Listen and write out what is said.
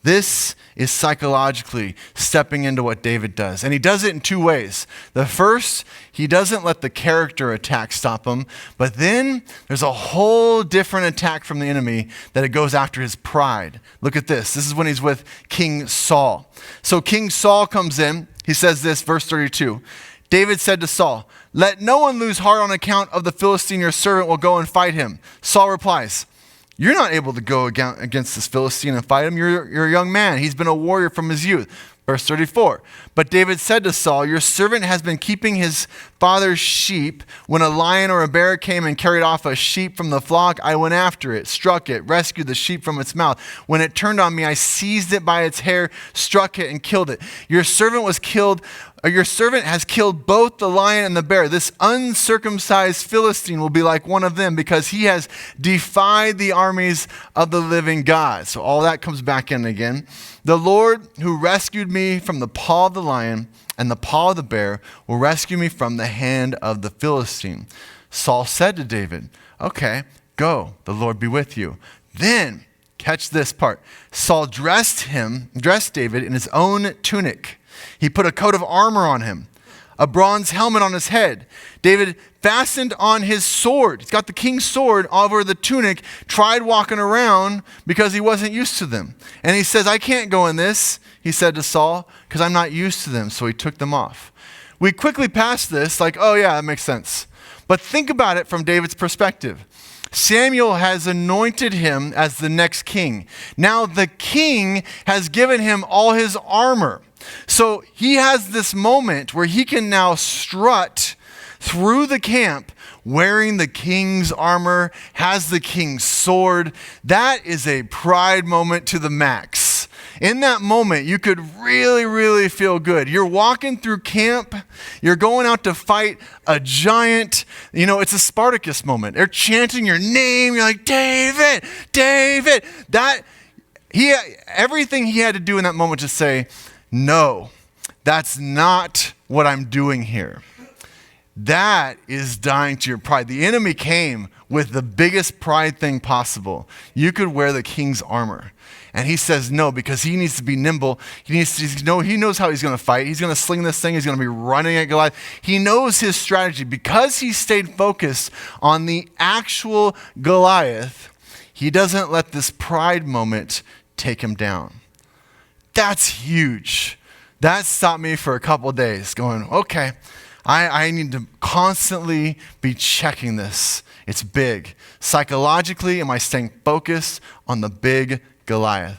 This is psychologically stepping into what David does. And he does it in two ways. The first, he doesn't let the character attack stop him, but then there's a whole different attack from the enemy that it goes after his pride. Look at this. This is when he's with King Saul. So King Saul comes in. He says this, verse 32. David said to Saul, "Let no one lose heart on account of the Philistine. Your servant will go and fight him." Saul replies, "You're not able to go against this Philistine and fight him. You're a young man. He's been a warrior from his youth." Verse 34, "But David said to Saul, your servant has been keeping his father's sheep. When a lion or a bear came and carried off a sheep from the flock, I went after it, struck it, rescued the sheep from its mouth. When it turned on me, I seized it by its hair, struck it, and killed it. Your servant has killed both the lion and the bear. This uncircumcised Philistine will be like one of them because he has defied the armies of the living God." So all that comes back in again. "The Lord who rescued me from the paw of the lion and the paw of the bear will rescue me from the hand of the Philistine." Saul said to David, "Okay, go, the Lord be with you." Then, catch this part, Saul dressed David in his own tunic. He put a coat of armor on him, a bronze helmet on his head. David fastened on his sword. He's got the king's sword over the tunic, tried walking around because he wasn't used to them. And he says, "I can't go in this," he said to Saul, "because I'm not used to them." So he took them off. We quickly pass this like, oh yeah, that makes sense. But think about it from David's perspective. Samuel has anointed him as the next king. Now the king has given him all his armor. So he has this moment where he can now strut through the camp wearing the king's armor, has the king's sword. That is a pride moment to the max. In that moment, you could really, really feel good. You're walking through camp. You're going out to fight a giant. You know, it's a Spartacus moment. They're chanting your name. You're like, "David, David." Everything he had to do in that moment to say, "No, that's not what I'm doing here." That is dying to your pride. The enemy came with the biggest pride thing possible. You could wear the king's armor. And he says no, because he needs to be nimble. He knows how he's going to fight. He's going to sling this thing. He's going to be running at Goliath. He knows his strategy. Because he stayed focused on the actual Goliath, he doesn't let this pride moment take him down. That's huge. That stopped me for a couple of days going, okay, I need to constantly be checking this. It's big. Psychologically, am I staying focused on the big Goliath?